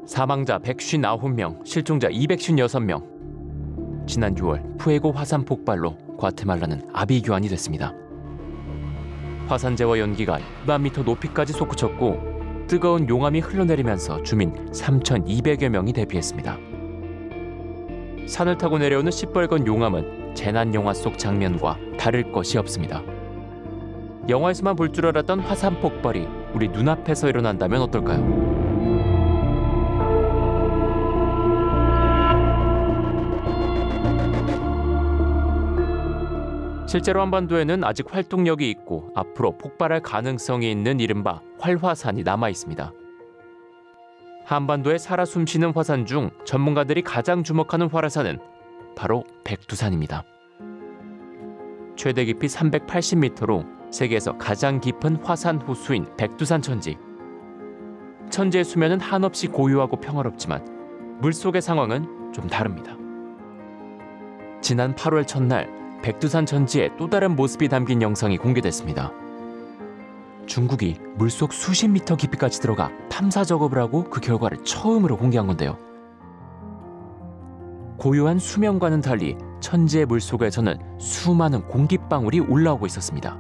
사망자 159명, 실종자 256명. 지난 6월 푸에고 화산 폭발로 과테말라는 아비규환이 됐습니다. 화산재와 연기가 2만 미터 높이까지 솟구쳤고 뜨거운 용암이 흘러내리면서 주민 3,200여 명이 대피했습니다. 산을 타고 내려오는 시뻘건 용암은 재난 영화 속 장면과 다를 것이 없습니다. 영화에서만 볼 줄 알았던 화산 폭발이 우리 눈앞에서 일어난다면 어떨까요? 실제로 한반도에는 아직 활동력이 있고 앞으로 폭발할 가능성이 있는 이른바 활화산이 남아 있습니다. 한반도에 살아 숨쉬는 화산 중 전문가들이 가장 주목하는 활화산은 바로 백두산입니다. 최대 깊이 380m로 세계에서 가장 깊은 화산 호수인 백두산 천지. 천지의 수면은 한없이 고요하고 평화롭지만 물속의 상황은 좀 다릅니다. 지난 8월 첫날 백두산 천지의 또 다른 모습이 담긴 영상이 공개됐습니다. 중국이 물속 수십 미터 깊이까지 들어가 탐사 작업을 하고 그 결과를 처음으로 공개한 건데요. 고요한 수면과는 달리 천지의 물속에서는 수많은 공기방울이 올라오고 있었습니다.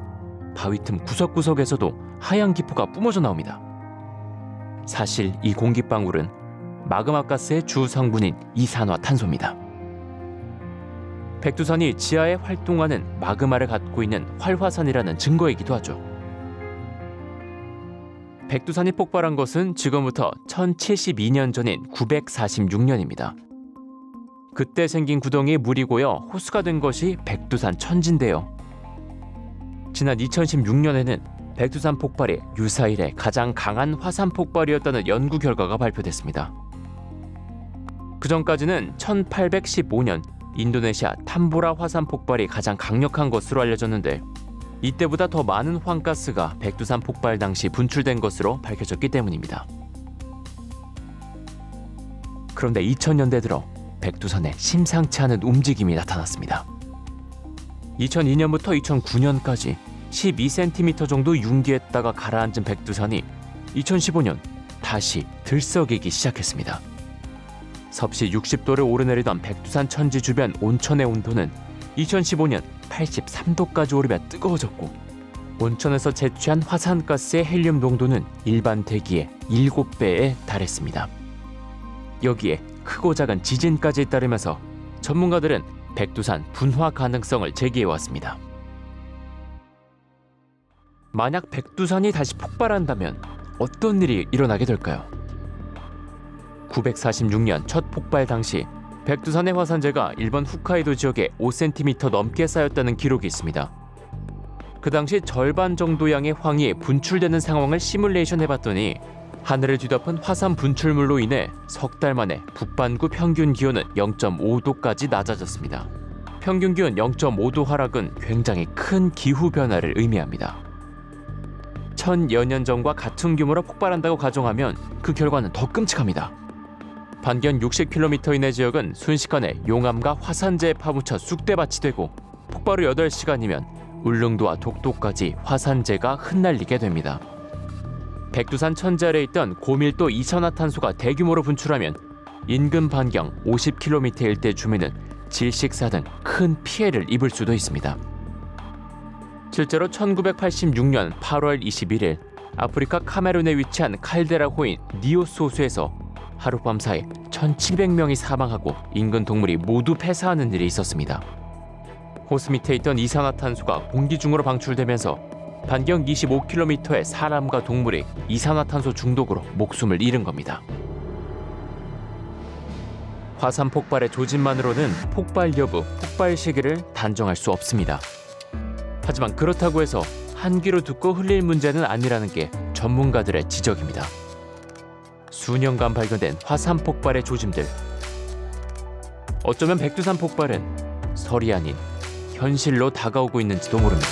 바위 틈 구석구석에서도 하얀 기포가 뿜어져 나옵니다. 사실 이 공기방울은 마그마가스의 주 성분인 이산화탄소입니다. 백두산이 지하에 활동하는 마그마를 갖고 있는 활화산이라는 증거이기도 하죠. 백두산이 폭발한 것은 지금부터 1072년 전인 946년입니다. 그때 생긴 구덩이에 물이 고여 호수가 된 것이 백두산 천지인데요. 지난 2016년에는 백두산 폭발이 유사 이래 가장 강한 화산 폭발이었다는 연구 결과가 발표됐습니다. 그전까지는 1815년 인도네시아 탐보라 화산 폭발이 가장 강력한 것으로 알려졌는데 이때보다 더 많은 황가스가 백두산 폭발 당시 분출된 것으로 밝혀졌기 때문입니다. 그런데 2000년대 들어 백두산에 심상치 않은 움직임이 나타났습니다. 2002년부터 2009년까지 12cm 정도 융기했다가 가라앉은 백두산이 2015년 다시 들썩이기 시작했습니다. 섭씨 60도를 오르내리던 백두산 천지 주변 온천의 온도는 2015년 83도까지 오르며 뜨거워졌고 온천에서 채취한 화산가스의 헬륨 농도는 일반 대기의 7배에 달했습니다. 여기에 크고 작은 지진까지 잇따르면서 전문가들은 백두산 분화 가능성을 제기해왔습니다. 만약 백두산이 다시 폭발한다면 어떤 일이 일어나게 될까요? 946년 첫 폭발 당시 백두산의 화산재가 일본 홋카이도 지역에 5cm 넘게 쌓였다는 기록이 있습니다. 그 당시 절반 정도 양의 황이 분출되는 상황을 시뮬레이션 해봤더니 하늘을 뒤덮은 화산 분출물로 인해 석 달 만에 북반구 평균 기온은 0.5도까지 낮아졌습니다. 평균 기온 0.5도 하락은 굉장히 큰 기후 변화를 의미합니다. 1000여 년 전과 같은 규모로 폭발한다고 가정하면 그 결과는 더 끔찍합니다. 반경 60km 이내 지역은 순식간에 용암과 화산재에 파묻혀 쑥대밭이 되고 폭발 후 8시간이면 울릉도와 독도까지 화산재가 흩날리게 됩니다. 백두산 천지 아래에 있던 고밀도 이산화탄소가 대규모로 분출하면 인근 반경 50km 일대 주민은 질식사 등 큰 피해를 입을 수도 있습니다. 실제로 1986년 8월 21일 아프리카 카메룬에 위치한 칼데라 호인 니오스 호수에서 하룻밤 사이 1,700명이 사망하고 인근 동물이 모두 폐사하는 일이 있었습니다. 호수 밑에 있던 이산화탄소가 공기 중으로 방출되면서 반경 25km의 사람과 동물이 이산화탄소 중독으로 목숨을 잃은 겁니다. 화산 폭발의 조짐만으로는 폭발 여부, 폭발 시기를 단정할 수 없습니다. 하지만 그렇다고 해서 한 귀로 듣고 흘릴 문제는 아니라는 게 전문가들의 지적입니다. 수년간 발견된 화산 폭발의 조짐들. 어쩌면 백두산 폭발은 설이 아닌 현실로 다가오고 있는지도 모릅니다.